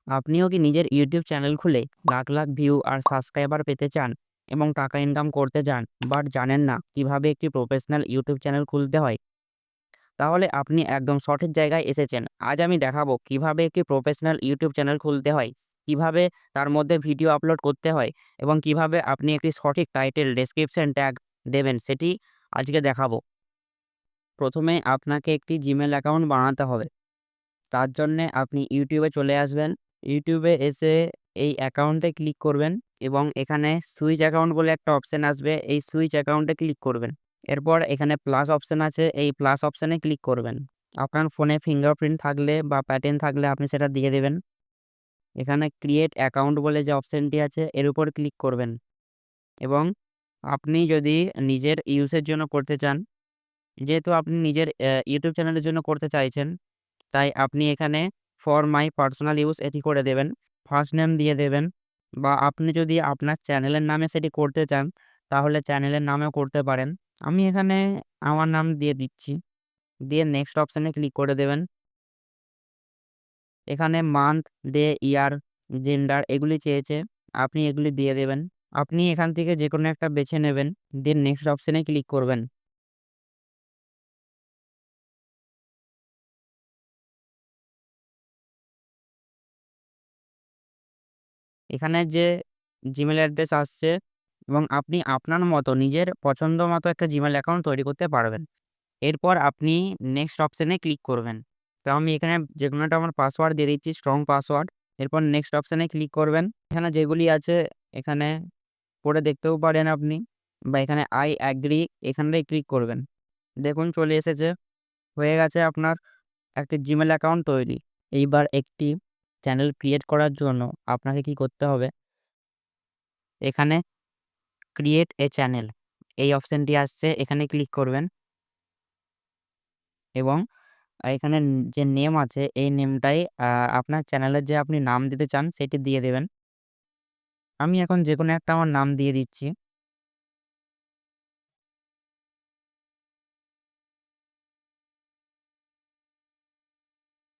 আপনিও কি নিজের ইউটিউব চ্যানেল খুলে লাখ লাখ ভিউ আর সাবস্ক্রাইবার পেতে চান এবং টাকা ইনকাম করতে চান, বাট জানেন না কিভাবে একটি প্রফেশনাল ইউটিউব চ্যানেল খুলতে হয়? তাহলে আপনি একদম সঠিক জায়গায় এসেছেন। আজ আমি দেখাবো কিভাবে একটি প্রফেশনাল ইউটিউব চ্যানেল খুলতে হয়, কিভাবে তার মধ্যে ভিডিও আপলোড করতে হয় এবং কিভাবে আপনি একটি সঠিক টাইটেল, ডেসক্রিপশন ট্যাগ দেবেন, সেটি আজকে দেখাবো। প্রথমে আপনাকে একটি জিমেল অ্যাকাউন্ট বানাতে হবে। তার জন্যে আপনি ইউটিউবে চলে আসবেন। ইউটিউবে এসে এই অ্যাকাউন্টে ক্লিক করবেন এবং এখানে সুইচ অ্যাকাউন্ট বলে একটা অপশন আসবে। এই সুইচ অ্যাকাউন্টে ক্লিক করবেন। এরপর এখানে প্লাস অপশন আছে, এই প্লাস অপশনে ক্লিক করবেন। আপনার ফোনে ফিঙ্গারপ্রিন্ট থাকলে বা প্যাটার্ন থাকলে আপনি সেটা দিয়ে দেবেন। এখানে ক্রিয়েট অ্যাকাউন্ট বলে যে অপশনটি আছে এর উপর ক্লিক করবেন এবং আপনি যদি নিজের ইউজের জন্য করতে চান, যেহেতু আপনি নিজের ইউটিউব চ্যানেলের জন্য করতে চাইছেন, তাই আপনি এখানে ফর মাই পার্সোনাল ইউজ এটি করে দেবেন। ফার্স্ট নেম দিয়ে দেবেন, বা আপনি যদি আপনার চ্যানেলের নামে সেটি করতে চান তাহলে চ্যানেলের নামেও করতে পারেন। আমি এখানে আমার নাম দিয়ে দিচ্ছি। দিয়ে নেক্সট অপশানে ক্লিক করে দেবেন। এখানে মান্থ, ডে, ইয়ার, জেন্ডার এগুলি চেয়েছে। আপনি এগুলি দিয়ে দেবেন। আপনি এখান থেকে যেকোনো একটা বেছে নেবেন। দিয়ে নেক্সট অপশানে ক্লিক করবেন। এখানে যে জিমেল অ্যাড্রেস আসছে এবং আপনি আপনার মতো নিজের পছন্দ মতো একটা জিমেল অ্যাকাউন্ট তৈরি করতে পারবেন। এরপর আপনি নেক্সট অপশানে ক্লিক করবেন। তো আমি এখানে যেকোনো একটা আমার পাসওয়ার্ড দিয়ে দিচ্ছি, স্ট্রং পাসওয়ার্ড। এরপর নেক্সট অপশানে ক্লিক করবেন। এখানে যেগুলি আছে এখানে পড়ে দেখতেও পারেন আপনি, বা এখানে আই অ্যাগ্রি এখানটায় ক্লিক করবেন। দেখুন চলে এসেছে, হয়ে গেছে আপনার একটি জিমেল অ্যাকাউন্ট তৈরি। এইবার একটি চ্যানেল ক্রিয়েট করার জন্য আপনাকে কি করতে হবে? এখানে ক্রিয়েট এ চ্যানেল এই অপশনটি আসছে, এখানে ক্লিক করবেন এবং এখানে যে নেম আছে এই নেমটাই আপনার চ্যানেলের যে আপনি নাম দিতে চান সেটি দিয়ে দেবেন। আমি এখন যেকোনো একটা আমার নাম দিয়ে দিচ্ছি।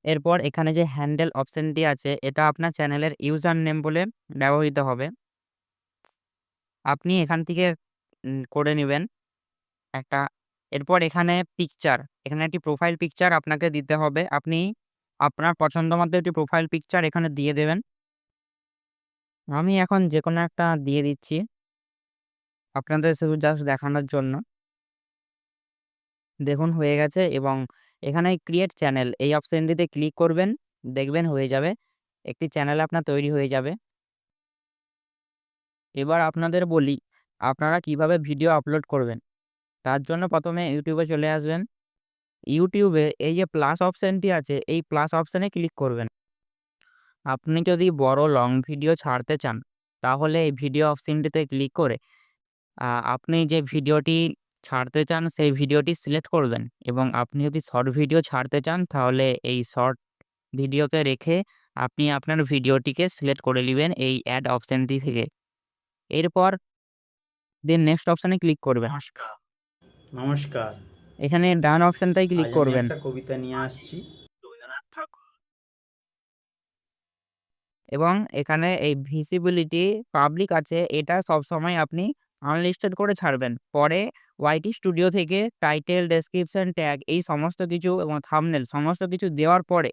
এরপর এখানে যে হ্যান্ডেল অপশনটি আছে এটা আপনার চ্যানেলের ইউজার নেম বলে ব্যবহৃত হবে। আপনি এখান থেকে করে নিবেন একটা। এরপর এখানে পিকচার, এখানে একটি প্রোফাইল পিকচার আপনাকে দিতে হবে। আপনি আপনার পছন্দ মতো একটি প্রোফাইল পিকচার এখানে দিয়ে দেবেন। আমি এখন যেকোনো একটা দিয়ে দিচ্ছি আপনাদের শুধু জাস্ট দেখানোর জন্য। দেখুন হয়ে গেছে এবং এখানে ক্রিয়েট চ্যানেল এই অপশনটিতে ক্লিক করবেন, দেখবেন হয়ে যাবে। একটি চ্যানেল আপনার তৈরি হয়ে যাবে। এবার আপনাদের বলি আপনারা কিভাবে ভিডিও আপলোড করবেন। তার জন্য প্রথমে ইউটিউবে চলে আসবেন। ইউটিউবে এই যে প্লাস অপশনটি আছে এই প্লাস অপশনে ক্লিক করবেন। আপনি যদি বড় লং ভিডিও ছাড়তে চান তাহলে এই ভিডিও অপশনটিতে ক্লিক করে আপনি যে ভিডিওটি ছাড়তে চান সেই ভিডিওটি সিলেক্ট করবেন এবং আপনি যদি শর্ট ভিডিও ছাড়তে চান তাহলে এই শর্ট ভিডিওতে রেখে আপনি আপনার ভিডিওটিকে সিলেক্ট করে নিবেন এই অ্যাড অপশনটি থেকে। এরপর দেন নেক্সট অপশনে ক্লিক করবেন। নমস্কার। এখানে ডান অপশনটাই ক্লিক আজ আমি করবেন একটা কবিতা নিয়ে আসছি। এবং এখানে এই ভিজিবিলিটি পাবলিক আছে এটা সবসময় আপনি আনলিস্টেড করে ছাড়বেন। পরে ওয়াইটি স্টুডিও থেকে টাইটেল, ডেসক্রিপশন ট্যাগ এই সমস্ত কিছু এবং থাম্বনেল সমস্ত কিছু দেওয়ার পরে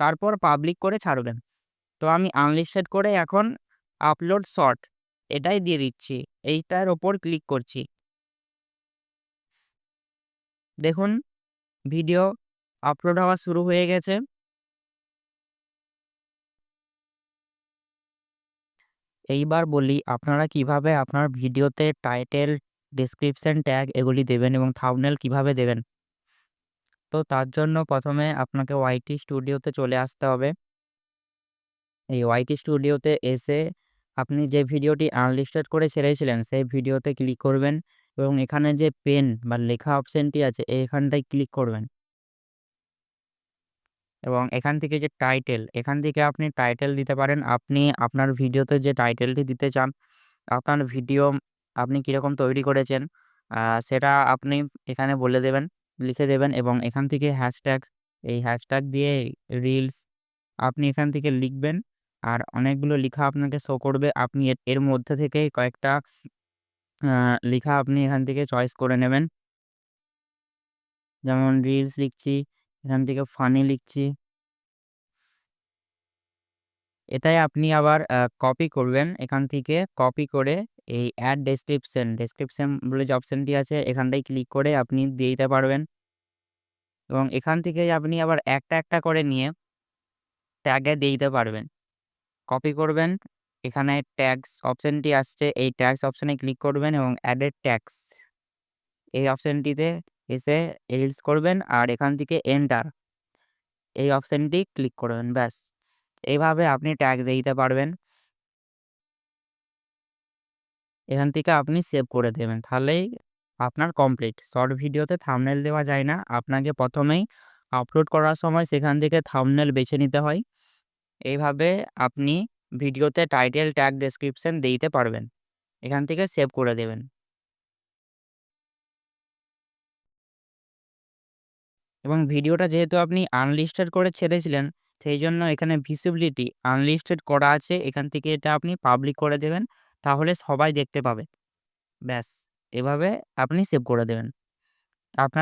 তারপর পাবলিক করে ছাড়বেন। তো আমি আনলিস্টেড করে এখন আপলোড শর্ট এটাই দিয়ে দিচ্ছি। এইটার ওপর ক্লিক করছি। দেখুন ভিডিও আপলোড হওয়া শুরু হয়ে গেছে। এইবার বলি আপনারা কিভাবে আপনার ভিডিওতে টাইটেল, ডেসক্রিপশন ট্যাগ এগুলি দেবেন এবং থাম্বনেল কিভাবে দেবেন। তো তার জন্য প্রথমে আপনাকে ওয়াইটি স্টুডিওতে চলে আসতে হবে। এই ওয়াইটি স্টুডিওতে এসে আপনি যে ভিডিওটি আনলিস্টেড করে ছেড়েছিলেন সেই ভিডিওতে ক্লিক করবেন এবং এখানে যে পেন বা লেখা অপশনটি আছে এখানটায় ক্লিক করবেন এবং এখান থেকে যে টাইটেল, এখান থেকে আপনি টাইটেল দিতে পারেন। আপনি আপনার ভিডিওতে যে টাইটেলটি দিতে চান, আপনার ভিডিও আপনি কিরকম তৈরি করেছেন সেটা আপনি এখানে বলে দেবেন, লিখে দেবেন এবং এখান থেকে হ্যাশট্যাগ, এই হ্যাশট্যাগ দিয়ে রিলস আপনি এখান থেকে লিখবেন আর অনেকগুলো লেখা আপনাকে শো করবে। আপনি এর মধ্যে থেকেই কয়েকটা লেখা আপনি এখান থেকে চয়েস করে নেবেন। যেমন রিলস লিখছি, এখান থেকে ফানি লিখছি। এটাই আপনি আবার কপি করবেন। এখান থেকে কপি করে এই অ্যাড ডেসক্রিপশন বলে যে অপশনটি আছে এখানটায় ক্লিক করে আপনি দিয়ে দিতে পারবেন। এবং এখান থেকেই আপনি আবার একটা করে নিয়ে ট্যাগে দিয়ে দিতে পারবেন। কপি করবেন, এখানে ট্যাগস অপশনটি আসছে, এই ট্যাগস অপশনে ক্লিক করবেন এবং অ্যাডেড ট্যাগস এই অপশনটিতে এসে রিলস করবেন আর এখান থেকে এন্টার এই অপশনটি ক্লিক করবেন। ব্যাস, এইভাবে আপনি ট্যাগ দিয়ে দিতে পারবেন। এখান থেকে আপনি সেভ করে দেবেন। তাহলেই আপনার কমপ্লিট। শর্ট ভিডিওতে থাম্বনেল দেওয়া যায় না। আপনাকে প্রথমেই আপলোড করার সময় সেখান থেকে থাম্বনেল বেছে নিতে হয়। এইভাবে আপনি ভিডিওতে টাইটেল, ট্যাগ, ডেসক্রিপশন দিয়ে দিতে পারবেন। এখান থেকে সেভ করে দেবেন। এবং ভিডিওটা যেহেতু আপনি আনলিস্টেড করে ছেড়েছিলেন, সেইজন্য এখানে ভিজিবিলিটি আনলিস্টেড করা আছে। এখান থেকে এটা আপনি পাবলিক করে দেবেন। তাহলে সবাই দেখতে পাবে। ব্যাস, এভাবে আপনি সেভ করে দেবেন। আপনার